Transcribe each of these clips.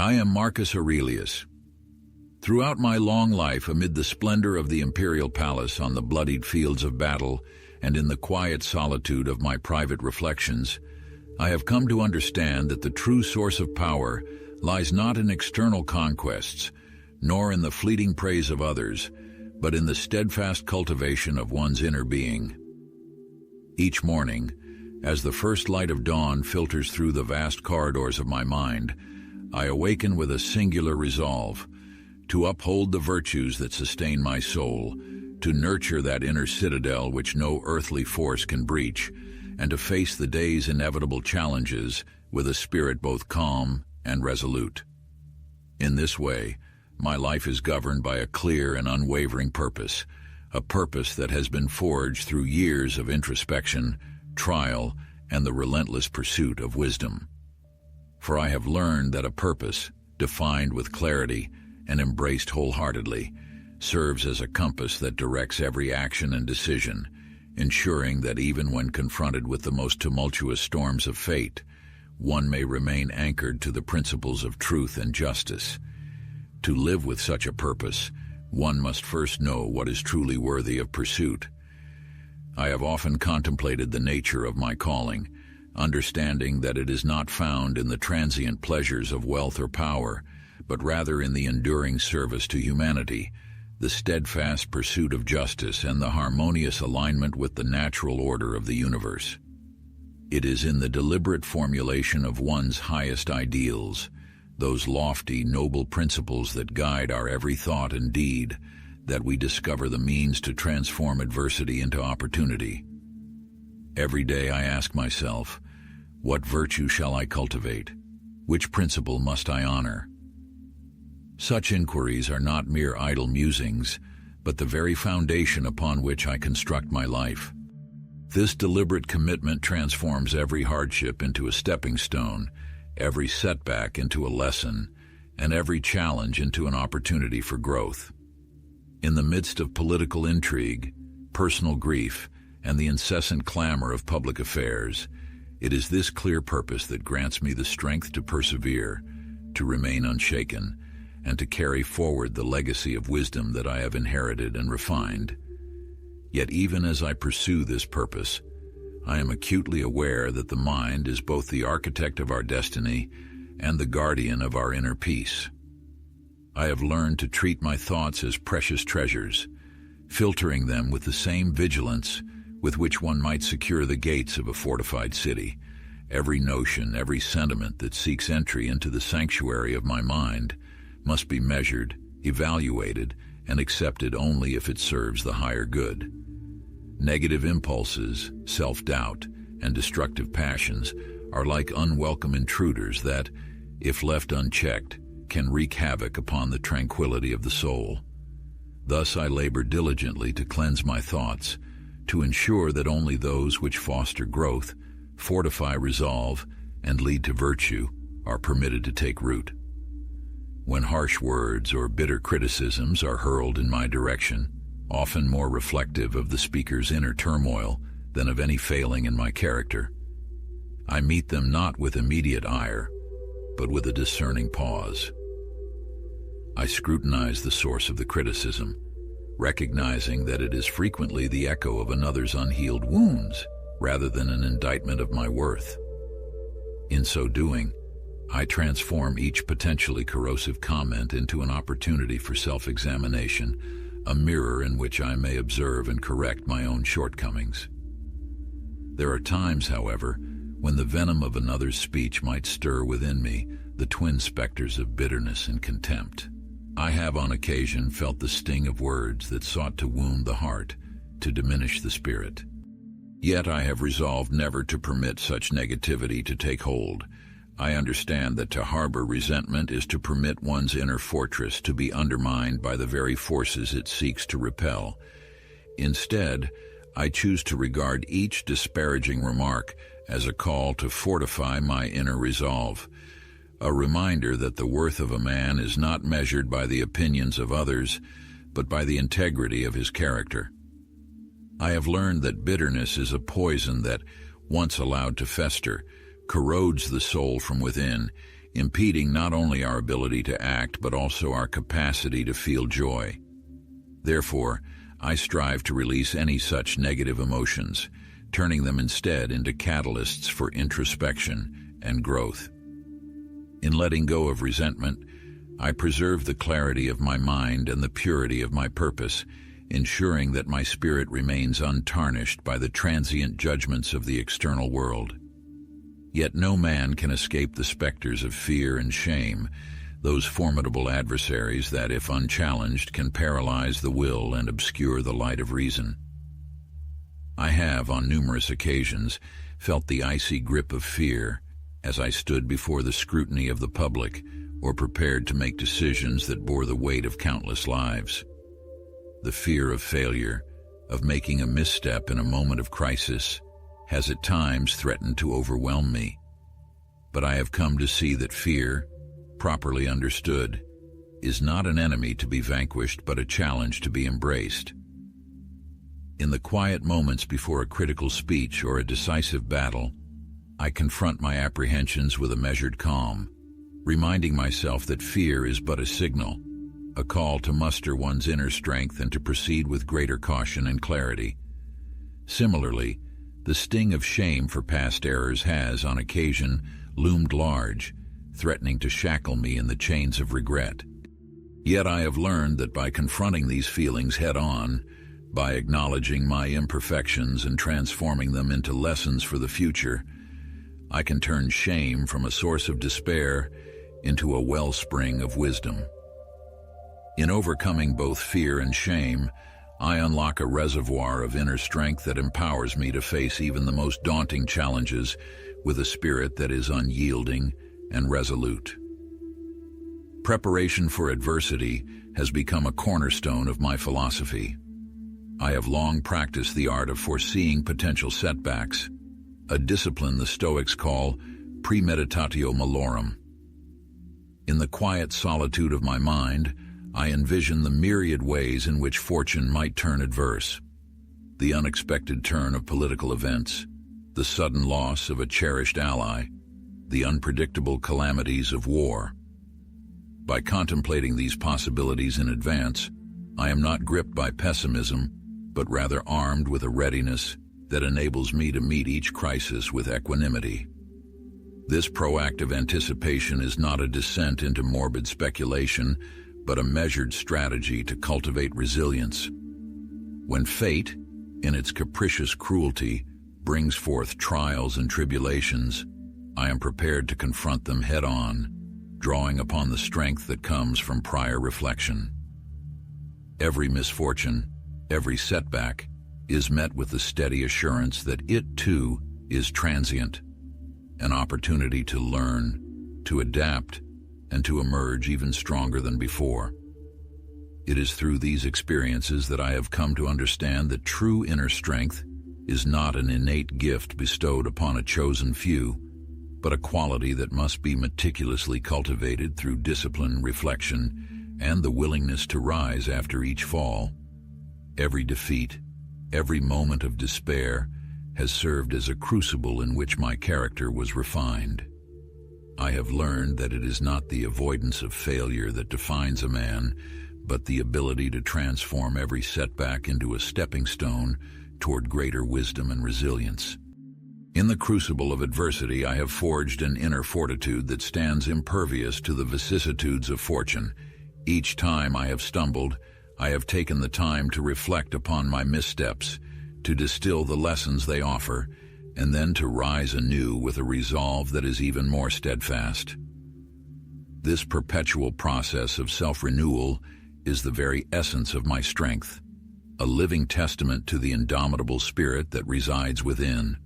I am Marcus Aurelius. Throughout my long life, amid the splendor of the imperial palace, on the bloodied fields of battle, and in the quiet solitude of my private reflections, I have come to understand that the true source of power lies not in external conquests, nor in the fleeting praise of others, but in the steadfast cultivation of one's inner being. Each morning, as the first light of dawn filters through the vast corridors of my mind, I awaken with a singular resolve to uphold the virtues that sustain my soul, to nurture that inner citadel which no earthly force can breach, and to face the day's inevitable challenges with a spirit both calm and resolute. In this way, my life is governed by a clear and unwavering purpose, a purpose that has been forged through years of introspection, trial, and the relentless pursuit of wisdom. For I have learned that a purpose, defined with clarity and embraced wholeheartedly, serves as a compass that directs every action and decision, ensuring that even when confronted with the most tumultuous storms of fate, one may remain anchored to the principles of truth and justice. To live with such a purpose, one must first know what is truly worthy of pursuit. I have often contemplated the nature of my calling, understanding that it is not found in the transient pleasures of wealth or power, but rather in the enduring service to humanity, the steadfast pursuit of justice, and the harmonious alignment with the natural order of the universe. It is in the deliberate formulation of one's highest ideals, those lofty, noble principles that guide our every thought and deed, that we discover the means to transform adversity into opportunity. Every day I ask myself, what virtue shall I cultivate? Which principle must I honor? Such inquiries are not mere idle musings, but the very foundation upon which I construct my life. This deliberate commitment transforms every hardship into a stepping stone, every setback into a lesson, and every challenge into an opportunity for growth. In the midst of political intrigue, personal grief, and the incessant clamor of public affairs, it is this clear purpose that grants me the strength to persevere, to remain unshaken, and to carry forward the legacy of wisdom that I have inherited and refined. Yet even as I pursue this purpose, I am acutely aware that the mind is both the architect of our destiny and the guardian of our inner peace. I have learned to treat my thoughts as precious treasures, filtering them with the same vigilance with which one might secure the gates of a fortified city. Every notion, every sentiment that seeks entry into the sanctuary of my mind must be measured, evaluated, and accepted only if it serves the higher good. Negative impulses, self-doubt, and destructive passions are like unwelcome intruders that, if left unchecked, can wreak havoc upon the tranquility of the soul. Thus I labor diligently to cleanse my thoughts, to ensure that only those which foster growth, fortify resolve, and lead to virtue are permitted to take root. When harsh words or bitter criticisms are hurled in my direction, often more reflective of the speaker's inner turmoil than of any failing in my character, I meet them not with immediate ire, but with a discerning pause. I scrutinize the source of the criticism, recognizing that it is frequently the echo of another's unhealed wounds rather than an indictment of my worth. In so doing, I transform each potentially corrosive comment into an opportunity for self-examination, a mirror in which I may observe and correct my own shortcomings. There are times, however, when the venom of another's speech might stir within me the twin specters of bitterness and contempt. I have on occasion felt the sting of words that sought to wound the heart, to diminish the spirit. Yet I have resolved never to permit such negativity to take hold. I understand that to harbor resentment is to permit one's inner fortress to be undermined by the very forces it seeks to repel. Instead, I choose to regard each disparaging remark as a call to fortify my inner resolve, a reminder that the worth of a man is not measured by the opinions of others, but by the integrity of his character. I have learned that bitterness is a poison that, once allowed to fester, corrodes the soul from within, impeding not only our ability to act but also our capacity to feel joy. Therefore, I strive to release any such negative emotions, turning them instead into catalysts for introspection and growth. In letting go of resentment, I preserve the clarity of my mind and the purity of my purpose, ensuring that my spirit remains untarnished by the transient judgments of the external world. Yet no man can escape the specters of fear and shame, those formidable adversaries that, if unchallenged, can paralyze the will and obscure the light of reason. I have, on numerous occasions, felt the icy grip of fear as I stood before the scrutiny of the public or prepared to make decisions that bore the weight of countless lives. The fear of failure, of making a misstep in a moment of crisis, has at times threatened to overwhelm me. But I have come to see that fear, properly understood, is not an enemy to be vanquished but a challenge to be embraced. In the quiet moments before a critical speech or a decisive battle, I confront my apprehensions with a measured calm, reminding myself that fear is but a signal, a call to muster one's inner strength and to proceed with greater caution and clarity. Similarly, the sting of shame for past errors has, on occasion, loomed large, threatening to shackle me in the chains of regret. Yet I have learned that by confronting these feelings head-on, by acknowledging my imperfections and transforming them into lessons for the future, I can turn shame from a source of despair into a wellspring of wisdom. In overcoming both fear and shame, I unlock a reservoir of inner strength that empowers me to face even the most daunting challenges with a spirit that is unyielding and resolute. Preparation for adversity has become a cornerstone of my philosophy. I have long practiced the art of foreseeing potential setbacks, a discipline the Stoics call premeditatio malorum. In the quiet solitude of my mind, I envision the myriad ways in which fortune might turn adverse. The unexpected turn of political events, the sudden loss of a cherished ally, the unpredictable calamities of war. By contemplating these possibilities in advance, I am not gripped by pessimism, but rather armed with a readiness that enables me to meet each crisis with equanimity. This proactive anticipation is not a descent into morbid speculation, but a measured strategy to cultivate resilience. When fate, in its capricious cruelty, brings forth trials and tribulations, I am prepared to confront them head-on, drawing upon the strength that comes from prior reflection. Every misfortune, every setback, is met with the steady assurance that it, too, is transient, an opportunity to learn, to adapt, and to emerge even stronger than before. It is through these experiences that I have come to understand that true inner strength is not an innate gift bestowed upon a chosen few, but a quality that must be meticulously cultivated through discipline, reflection, and the willingness to rise after each fall. Every defeat, every moment of despair, has served as a crucible in which my character was refined. I have learned that it is not the avoidance of failure that defines a man, but the ability to transform every setback into a stepping stone toward greater wisdom and resilience. In the crucible of adversity, I have forged an inner fortitude that stands impervious to the vicissitudes of fortune. Each time I have stumbled, I have taken the time to reflect upon my missteps, to distill the lessons they offer, and then to rise anew with a resolve that is even more steadfast. This perpetual process of self-renewal is the very essence of my strength, a living testament to the indomitable spirit that resides within.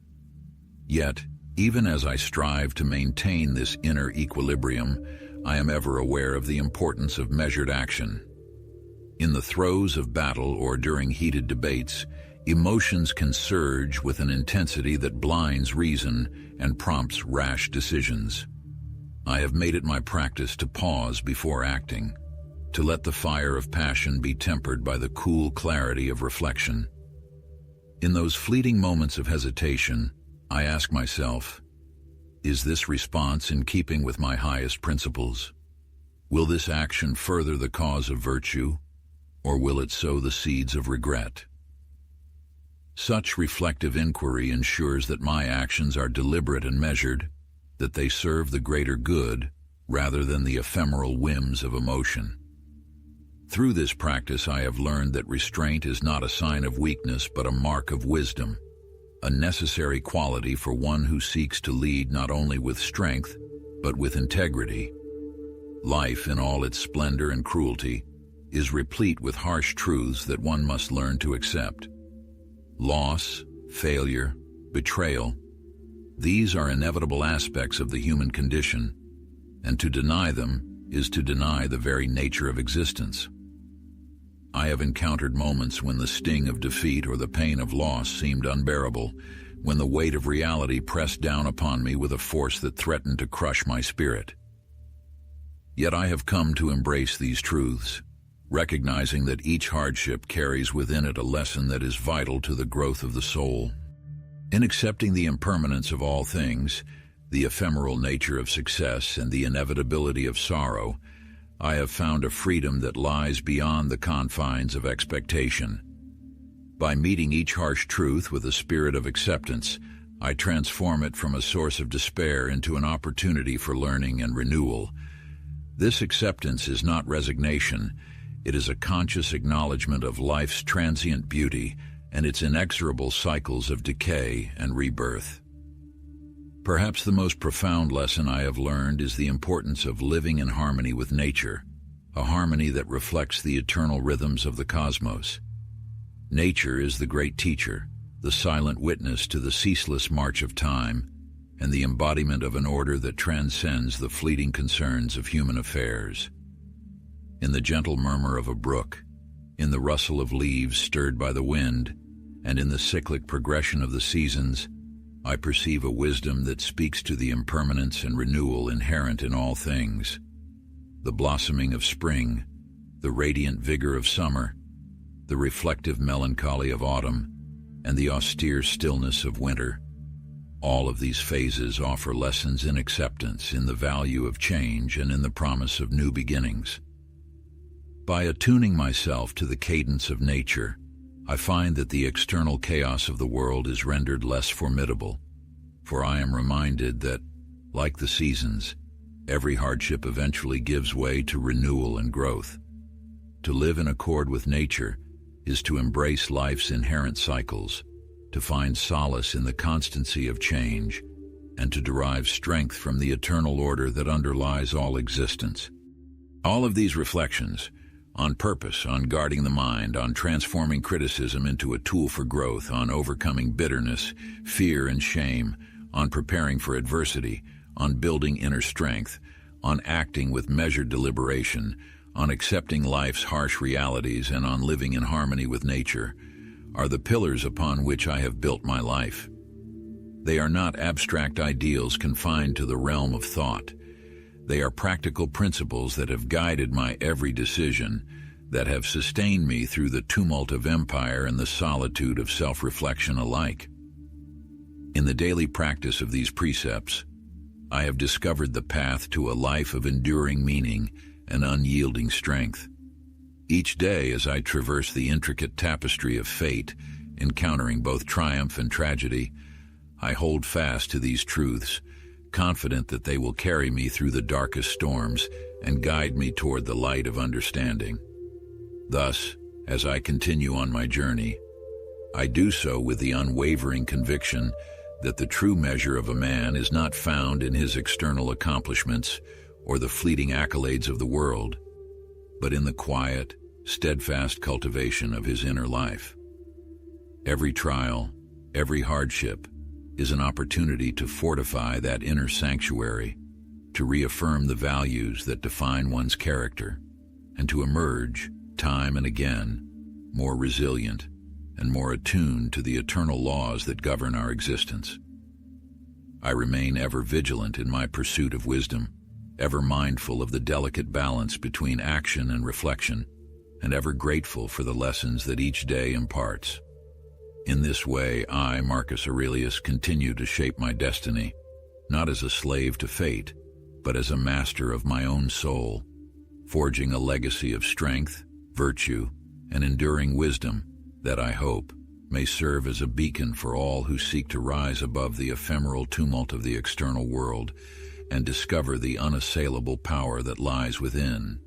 Yet, even as I strive to maintain this inner equilibrium, I am ever aware of the importance of measured action. In the throes of battle or during heated debates, emotions can surge with an intensity that blinds reason and prompts rash decisions. I have made it my practice to pause before acting, to let the fire of passion be tempered by the cool clarity of reflection. In those fleeting moments of hesitation, I ask myself, Is this response in keeping with my highest principles? Will this action further the cause of virtue, or will it sow the seeds of regret? Such reflective inquiry ensures that my actions are deliberate and measured, that they serve the greater good rather than the ephemeral whims of emotion. Through this practice, I have learned that restraint is not a sign of weakness but a mark of wisdom, a necessary quality for one who seeks to lead not only with strength but with integrity. Life, in all its splendor and cruelty, is replete with harsh truths that one must learn to accept. Loss, failure, betrayal, these are inevitable aspects of the human condition, and to deny them is to deny the very nature of existence. I have encountered moments when the sting of defeat or the pain of loss seemed unbearable, when the weight of reality pressed down upon me with a force that threatened to crush my spirit. Yet I have come to embrace these truths, recognizing that each hardship carries within it a lesson that is vital to the growth of the soul. In accepting the impermanence of all things, the ephemeral nature of success, and the inevitability of sorrow, I have found a freedom that lies beyond the confines of expectation. By meeting each harsh truth with a spirit of acceptance, I transform it from a source of despair into an opportunity for learning and renewal. This acceptance is not resignation, it is a conscious acknowledgement of life's transient beauty and its inexorable cycles of decay and rebirth. Perhaps the most profound lesson I have learned is the importance of living in harmony with nature, a harmony that reflects the eternal rhythms of the cosmos. Nature is the great teacher, the silent witness to the ceaseless march of time, and the embodiment of an order that transcends the fleeting concerns of human affairs. In the gentle murmur of a brook, in the rustle of leaves stirred by the wind, and in the cyclic progression of the seasons, I perceive a wisdom that speaks to the impermanence and renewal inherent in all things. The blossoming of spring, the radiant vigor of summer, the reflective melancholy of autumn, and the austere stillness of winter. All of these phases offer lessons in acceptance, in the value of change, and in the promise of new beginnings. By attuning myself to the cadence of nature, I find that the external chaos of the world is rendered less formidable, for I am reminded that, like the seasons, every hardship eventually gives way to renewal and growth. To live in accord with nature is to embrace life's inherent cycles, to find solace in the constancy of change, and to derive strength from the eternal order that underlies all existence. All of these reflections, on purpose, on guarding the mind, on transforming criticism into a tool for growth, on overcoming bitterness, fear, and shame, on preparing for adversity, on building inner strength, on acting with measured deliberation, on accepting life's harsh realities, and on living in harmony with nature, are the pillars upon which I have built my life. They are not abstract ideals confined to the realm of thought. They are practical principles that have guided my every decision, that have sustained me through the tumult of empire and the solitude of self-reflection alike. In the daily practice of these precepts, I have discovered the path to a life of enduring meaning and unyielding strength. Each day, as I traverse the intricate tapestry of fate, encountering both triumph and tragedy, I hold fast to these truths, confident that they will carry me through the darkest storms and guide me toward the light of understanding. Thus, as I continue on my journey, I do so with the unwavering conviction that the true measure of a man is not found in his external accomplishments or the fleeting accolades of the world, but in the quiet, steadfast cultivation of his inner life. Every trial, every hardship, is an opportunity to fortify that inner sanctuary, to reaffirm the values that define one's character, and to emerge, time and again, more resilient and more attuned to the eternal laws that govern our existence. I remain ever vigilant in my pursuit of wisdom, ever mindful of the delicate balance between action and reflection, and ever grateful for the lessons that each day imparts. In this way, I, Marcus Aurelius, continue to shape my destiny, not as a slave to fate, but as a master of my own soul, forging a legacy of strength, virtue, and enduring wisdom that I hope may serve as a beacon for all who seek to rise above the ephemeral tumult of the external world and discover the unassailable power that lies within.